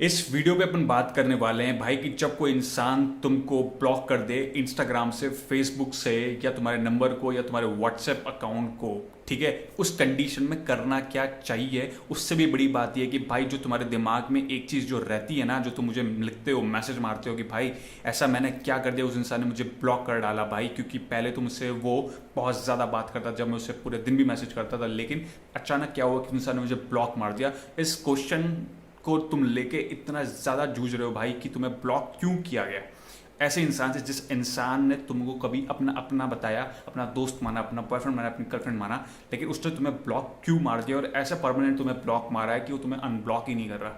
इस वीडियो पे अपन बात करने वाले हैं भाई कि जब कोई इंसान तुमको ब्लॉक कर दे इंस्टाग्राम से, फेसबुक से, या तुम्हारे नंबर को या तुम्हारे व्हाट्सएप अकाउंट को, ठीक है, उस कंडीशन में करना क्या चाहिए। उससे भी बड़ी बात यह है कि भाई जो तुम्हारे दिमाग में एक चीज़ जो रहती है ना, जो तुम मुझे लिखते हो, मैसेज मारते हो कि भाई ऐसा मैंने क्या कर दिया, उस इंसान ने मुझे ब्लॉक कर डाला भाई, क्योंकि पहले तुमसे वो बहुत ज़्यादा बात करता, जब मैं उससे पूरे दिन भी मैसेज करता था, लेकिन अचानक क्या हुआ कि इंसान ने मुझे ब्लॉक मार दिया। इस क्वेश्चन को तुम लेके इतना ज़्यादा जूझ रहे हो भाई कि तुम्हें ब्लॉक क्यों किया गया। ऐसे इंसान से, जिस इंसान ने तुमको कभी अपना अपना बताया, अपना दोस्त माना, अपना बॉयफ्रेंड माना, अपनी गर्लफ्रेंड माना, लेकिन उसने तुम्हें ब्लॉक क्यों मार दिया, और ऐसा परमानेंट तुम्हें ब्लॉक मारा है कि वो तुम्हें अनब्लॉक ही नहीं कर रहा।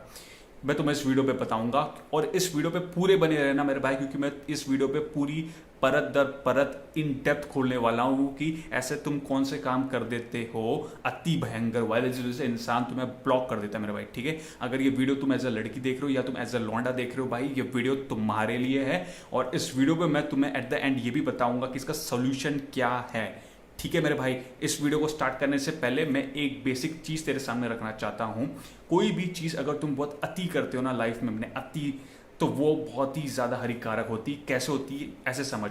मैं तुम्हें इस वीडियो पे बताऊंगा, और इस वीडियो पे पूरे बने रहना मेरे भाई, क्योंकि मैं इस वीडियो पे पूरी परत दर परत इन डेप्थ खोलने वाला हूँ कि ऐसे तुम कौन से काम कर देते हो अति भयंकर वाले, जिससे इंसान तुम्हें ब्लॉक कर देता है मेरे भाई। ठीक है, अगर ये वीडियो तुम एज अ लड़की देख रहे हो या तुम एज अ लौंडा देख रहे हो भाई, ये वीडियो तुम्हारे लिए है। और इस वीडियो पे मैं तुम्हें एट द एंड ये भी बताऊंगा कि इसका सोल्यूशन क्या है। ठीक है मेरे भाई, इस वीडियो को स्टार्ट करने से पहले मैं एक बेसिक चीज़ तेरे सामने रखना चाहता हूँ। कोई भी चीज़ अगर तुम बहुत अति करते हो ना लाइफ में, अपने अति, तो वो बहुत ही ज़्यादा हानिकारक होती है। कैसे होती है ऐसे समझ।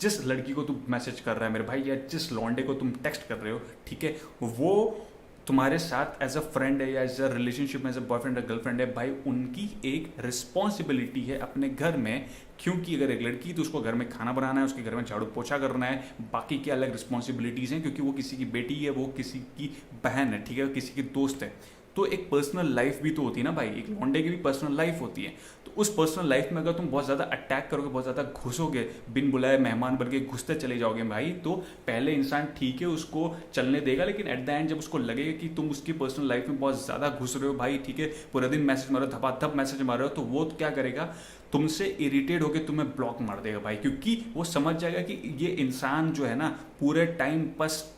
जिस लड़की को तुम मैसेज कर रहा है मेरे भाई, या जिस लौंडे को तुम टेक्स्ट कर रहे हो, ठीक है, वो तुम्हारे साथ एज अ फ्रेंड है या एज अ रिलेशनशिप में, एज अ बॉयफ्रेंड या गर्लफ्रेंड है भाई, उनकी एक रिस्पॉन्सिबिलिटी है अपने घर में। क्योंकि अगर एक लड़की, तो उसको घर में खाना बनाना है, उसके घर में झाड़ू पोछा करना है, बाकी के अलग रिस्पॉन्सिबिलिटीज़ हैं, क्योंकि वो किसी की बेटी है, वो किसी की बहन है, ठीक है, किसी की दोस्त है। तो एक पर्सनल लाइफ भी तो होती है ना भाई, एक लौंडे की भी पर्सनल लाइफ होती है। तो उस पर्सनल लाइफ में अगर तुम बहुत ज़्यादा अटैक करोगे, बहुत ज़्यादा घुसोगे, बिन बुलाए मेहमान बन के घुसते चले जाओगे भाई, तो पहले इंसान ठीक है उसको चलने देगा, लेकिन एट द एंड जब उसको लगेगा कि तुम उसकी पर्सनल लाइफ में बहुत ज़्यादा घुस रहे हो भाई, ठीक है, पूरा दिन मैसेज मारो, धपाधप मैसेज मार रहे हो, तो वो तो क्या करेगा, तुमसे इरिटेट होकर तुम्हें ब्लॉक मार देगा भाई, क्योंकि वो समझ जाएगा कि ये इंसान जो है ना पूरे टाइम बस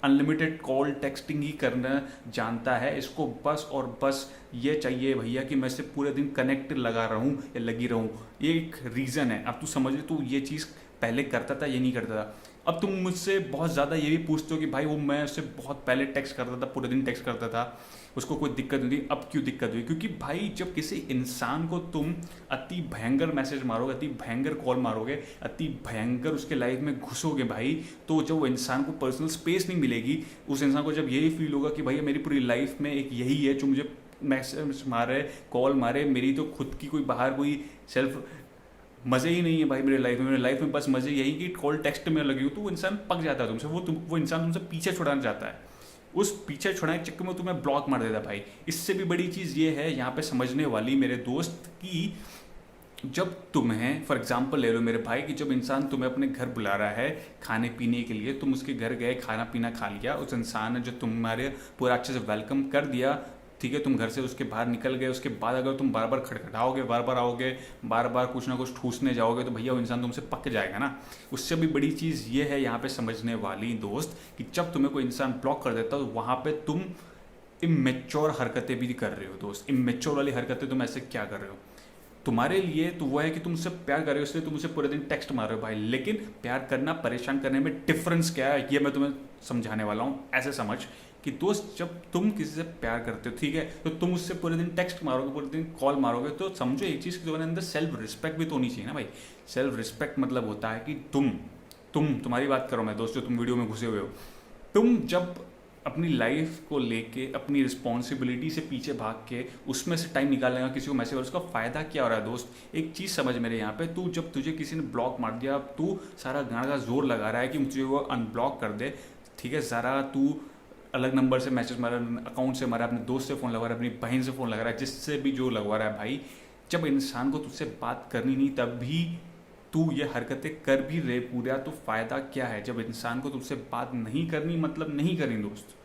अनलिमिटेड कॉल टेक्सटिंग ही करना जानता है, इसको बस और बस ये चाहिए भैया कि मैं इससे पूरे दिन कनेक्ट लगा रहूं या लगी रहूं। ये एक रीज़न है। अब तू समझ, तू ये चीज़ पहले करता था, ये नहीं करता था। अब तुम मुझसे बहुत ज़्यादा ये भी पूछते हो कि भाई वो मैं उससे बहुत पहले टेक्स्ट करता था, पूरे दिन टेक्स्ट करता था, उसको कोई दिक्कत नहीं थी, अब क्यों दिक्कत हुई। क्योंकि भाई जब किसी इंसान को तुम अति भयंकर मैसेज मारोगे, अति भयंकर कॉल मारोगे, अति भयंकर उसके लाइफ में घुसोगे भाई, तो जब वो इंसान को पर्सनल स्पेस नहीं मिलेगी, उस इंसान को जब यही फील होगा कि भाई मेरी पूरी लाइफ में एक यही है जो मुझे मैसेज मारे, कॉल मारे, मेरी तो खुद की कोई बाहर कोई सेल्फ मज़े ही नहीं है भाई मेरे लाइफ में बस मज़े यही कि कॉल टेक्स्ट में लगी हो, तो वो इंसान पक जाता है तुमसे, वो इंसान तुमसे पीछे छुड़ाना चाहता है। उस पीछे छुड़ाने के चक्कर में तुम्हें ब्लॉक मार देता भाई। इससे भी बड़ी चीज़ ये है यहाँ पे समझने वाली मेरे दोस्त की, जब तुम्हें फॉर एग्जांपल ले लो मेरे भाई, कि जब इंसान तुम्हें अपने घर बुला रहा है खाने पीने के लिए, तुम उसके घर गए, खाना पीना खा लिया, उस इंसान ने जो तुम्हारे पूरा अच्छे से वेलकम कर दिया, ठीक है, तुम घर से उसके बाहर निकल गए, उसके बाद अगर तुम बार बार खटखटाओगे, बार बार आओगे, बार बार कुछ ना कुछ ठूसने जाओगे, तो भैया वो इंसान तुमसे पक जाएगा ना। उससे भी बड़ी चीज़ ये है यहाँ पे समझने वाली दोस्त, कि जब तुम्हें कोई इंसान ब्लॉक कर देता है, तो वहाँ पे तुम इमेच्योर हरकतें भी कर रहे हो दोस्त। इमेच्योर वाली हरकतें तुम ऐसे क्या कर रहे हो, तुम्हारे लिए तो वो है कि तुम उससे प्यार कर रहे हो, इसलिए तुम उसे पूरे दिन टेक्स्ट मार रहे हो भाई, लेकिन प्यार करना, परेशान करने में डिफरेंस क्या है, ये मैं तुम्हें समझाने वाला हूँ। ऐसे समझ कि दोस्त, जब तुम किसी से प्यार करते हो, ठीक है, तो तुम उससे पूरे दिन टेक्स्ट मारोगे, पूरे दिन कॉल मारोगे, तो समझो एक चीज़ कि तुम्हारे अंदर सेल्फ रिस्पेक्ट भी तो होनी चाहिए ना भाई। सेल्फ रिस्पेक्ट मतलब होता है कि तुम्हारी बात करो मैं दोस्त, जो तुम वीडियो में घुसे हुए हो, तुम जब अपनी लाइफ को लेके, अपनी रिस्पॉन्सिबिलिटी से पीछे भाग के उसमें से टाइम निकालेगा किसी को मैसेज, और उसका फ़ायदा क्या हो रहा है दोस्त। एक चीज़ समझ मेरे यहाँ पे, तू जब तुझे किसी ने ब्लॉक मार दिया, अब तू सारा गाना का जोर लगा रहा है कि मुझे वो अनब्लॉक कर दे, ठीक है, ज़रा तू अलग नंबर से मैसेज मारा, अकाउंट से मारा, अपने दोस्त से फ़ोन लगा रहा है, अपनी बहन से फ़ोन लगा रहा है, जिससे भी जो लगवा रहा है भाई। जब इंसान को तुझसे बात करनी नहीं, तब भी तू ये हरकतें कर भी रहे पूरा, तो फ़ायदा क्या है। जब इंसान को तुझसे बात नहीं करनी, मतलब नहीं करनी दोस्त।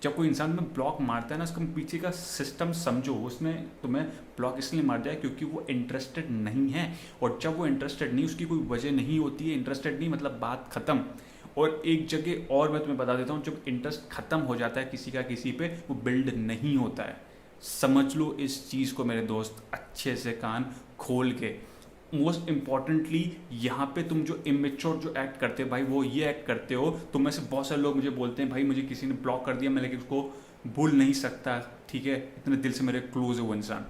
जब कोई इंसान तुम्हें ब्लॉक मारता है ना, उसका पीछे का सिस्टम समझो, उसने तुम्हें ब्लॉक इसलिए मार दिया क्योंकि वो इंटरेस्टेड नहीं है। और जब वो इंटरेस्टेड नहीं, उसकी कोई वजह नहीं होती है, इंटरेस्टेड नहीं मतलब बात ख़त्म। और एक जगह और मैं तुम्हें बता देता हूँ, जब इंटरेस्ट ख़त्म हो जाता है किसी का किसी पे, वो बिल्ड नहीं होता है। समझ लो इस चीज़ को मेरे दोस्त, अच्छे से कान खोल के। मोस्ट इम्पॉर्टेंटली यहाँ पे तुम जो इमेच्योर जो एक्ट करते हो भाई, वो ये एक्ट करते हो, तुम में से बहुत सारे लोग मुझे बोलते हैं भाई मुझे किसी ने ब्लॉक कर दिया, मैं लेकिन उसको भूल नहीं सकता, ठीक है, इतने दिल से मेरे क्लोज है वो इंसान।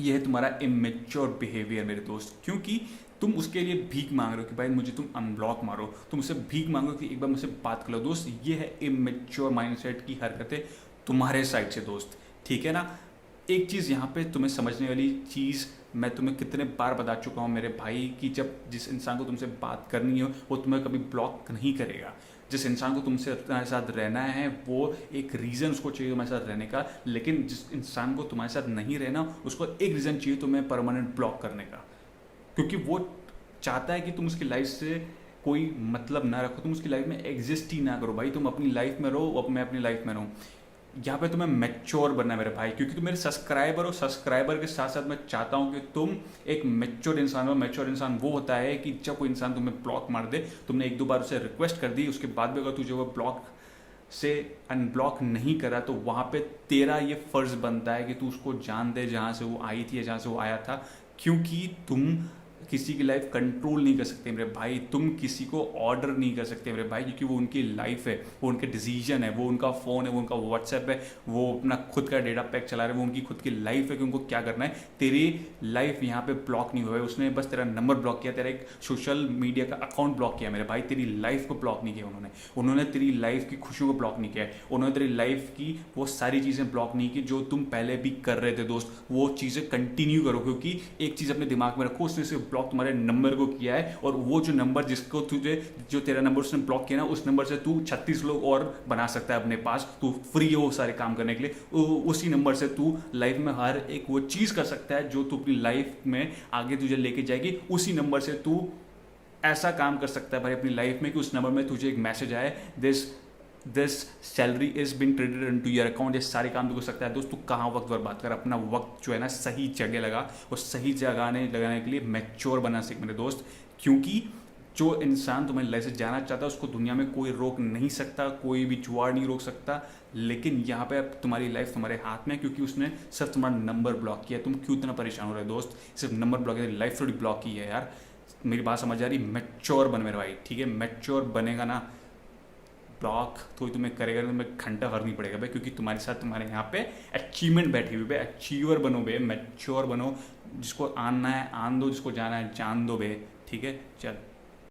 ये है तुम्हारा इमेच्योर बिहेवियर मेरे दोस्त, क्योंकि तुम उसके लिए भीख मांग रहे हो कि भाई मुझे तुम अनब्लॉक मारो, तुम उससे भीख मांगो कि एक बार मुझसे बात कर लो। दोस्त ये है इमेच्योर माइंडसेट की हरकतें तुम्हारे साइड से दोस्त, ठीक है ना। एक चीज़ यहाँ पे तुम्हें समझने वाली चीज़ मैं तुम्हें कितने बार बता चुका हूँ मेरे भाई, कि जब जिस इंसान को तुमसे बात करनी हो वो तुम्हें कभी ब्लॉक नहीं करेगा। जिस इंसान को तुमसे तुम्हारे साथ रहना है वो एक रीज़न उसको चाहिए तुम्हारे साथ रहने का, लेकिन जिस इंसान को तुम्हारे साथ नहीं रहना उसको एक रीज़न चाहिए तुम्हें परमानेंट ब्लॉक करने का, क्योंकि वो चाहता है कि तुम उसकी लाइफ से कोई मतलब ना रखो, तुम उसकी लाइफ में एग्जिस्ट ही ना करो भाई, तुम अपनी लाइफ में रहो, मैं अपनी लाइफ में रहूँ। यहाँ पे तुम्हें मैच्योर बनना है मेरे भाई, क्योंकि तुम मेरे सब्सक्राइबर हो। सब्सक्राइबर के साथ साथ मैं चाहता हूँ कि तुम एक मैच्योर इंसान हो। मैच्योर इंसान वो होता है कि जब कोई इंसान तुम्हें ब्लॉक मार दे, तुमने एक दो बार उसे रिक्वेस्ट कर दी, उसके बाद भी अगर तुझे वो ब्लॉक से अनब्लॉक नहीं करा, तो वहाँ पे तेरा ये फर्ज बनता है कि तू उसको जान दे जहाँ से वो आई थी या जहाँ से वो आया था, क्योंकि तुम किसी की लाइफ कंट्रोल नहीं कर सकते मेरे भाई, तुम किसी को ऑर्डर नहीं कर सकते मेरे भाई, क्योंकि वो उनकी लाइफ है, वो उनके डिसीजन है, वो उनका फ़ोन है, वो उनका व्हाट्सएप है, वो अपना खुद का डेटा पैक चला रहे हैं, वो उनकी खुद की लाइफ है कि उनको क्या करना है। तेरी लाइफ यहाँ पे ब्लॉक नहीं हुआ है, उसने बस तेरा नंबर ब्लॉक किया, तेरा एक सोशल मीडिया का अकाउंट ब्लॉक किया मेरे भाई, तेरी लाइफ को ब्लॉक नहीं किया उन्होंने तेरी लाइफ की खुशियों को ब्लॉक नहीं किया है, उन्होंने तेरी लाइफ की वो सारी चीज़ें ब्लॉक नहीं की जो तुम पहले भी कर रहे थे दोस्त। वो चीज़ें कंटिन्यू करो, क्योंकि एक चीज़ अपने दिमाग में रखो, उसने सिर्फ ब्लॉक तुम्हारे नंबर को किया है, और वो जो नंबर जिसको तुझे जो तेरा नंबर उसने ब्लॉक किया ना, उस नंबर से तू 36 लोग और बना सकता है अपने पास, तू फ्री हो सारे काम करने के लिए। उसी नंबर से तू लाइफ में हर एक वो चीज़ कर सकता है जो तू अपनी लाइफ में आगे तुझे लेके जाएगी। उसी नंबर से तू ऐसा काम कर सकता है भाई अपनी लाइफ में कि उस नंबर में तुझे एक मैसेज आए, this salary is being credited into your account. ये सारे काम तो कर सकता है दोस्त। तू कहाँ वक्त बर्बाद कर, अपना वक्त जो है ना सही जगह लगा, और सही जगह लगाने के लिए मैच्योर बना सीख मेरे दोस्त, क्योंकि जो इंसान तुम्हारी लाइफ से जाना चाहता है उसको दुनिया में कोई रोक नहीं सकता, कोई भी जुआड़ नहीं रोक सकता। लेकिन यहाँ पे अब तुम्हारी लाइफ तुम्हारे हाथ में है, क्योंकि उसने सिर्फ तुम्हारा नंबर ब्लॉक किया है। तुम क्यों इतना परेशान हो रहे हो दोस्त, सिर्फ नंबर ब्लॉक किया, लाइफ थोड़ी ब्लॉक की है यार। मेरी बात समझ आ रही, मैच्योर बन मेरे भाई, ठीक है। मैच्योर बनेगा ना, ब्लॉक तो तुम्हें करेगा, तुम्हें घंटा फर्क नहीं पड़ेगा भाई, क्योंकि तुम्हारे साथ तुम्हारे यहाँ पे अचीवमेंट बैठी हुई है। अचीवर बनो बे, मैच्योर बनो, जिसको आना है आन दो, जिसको जाना है जान दो बे, ठीक है। चल।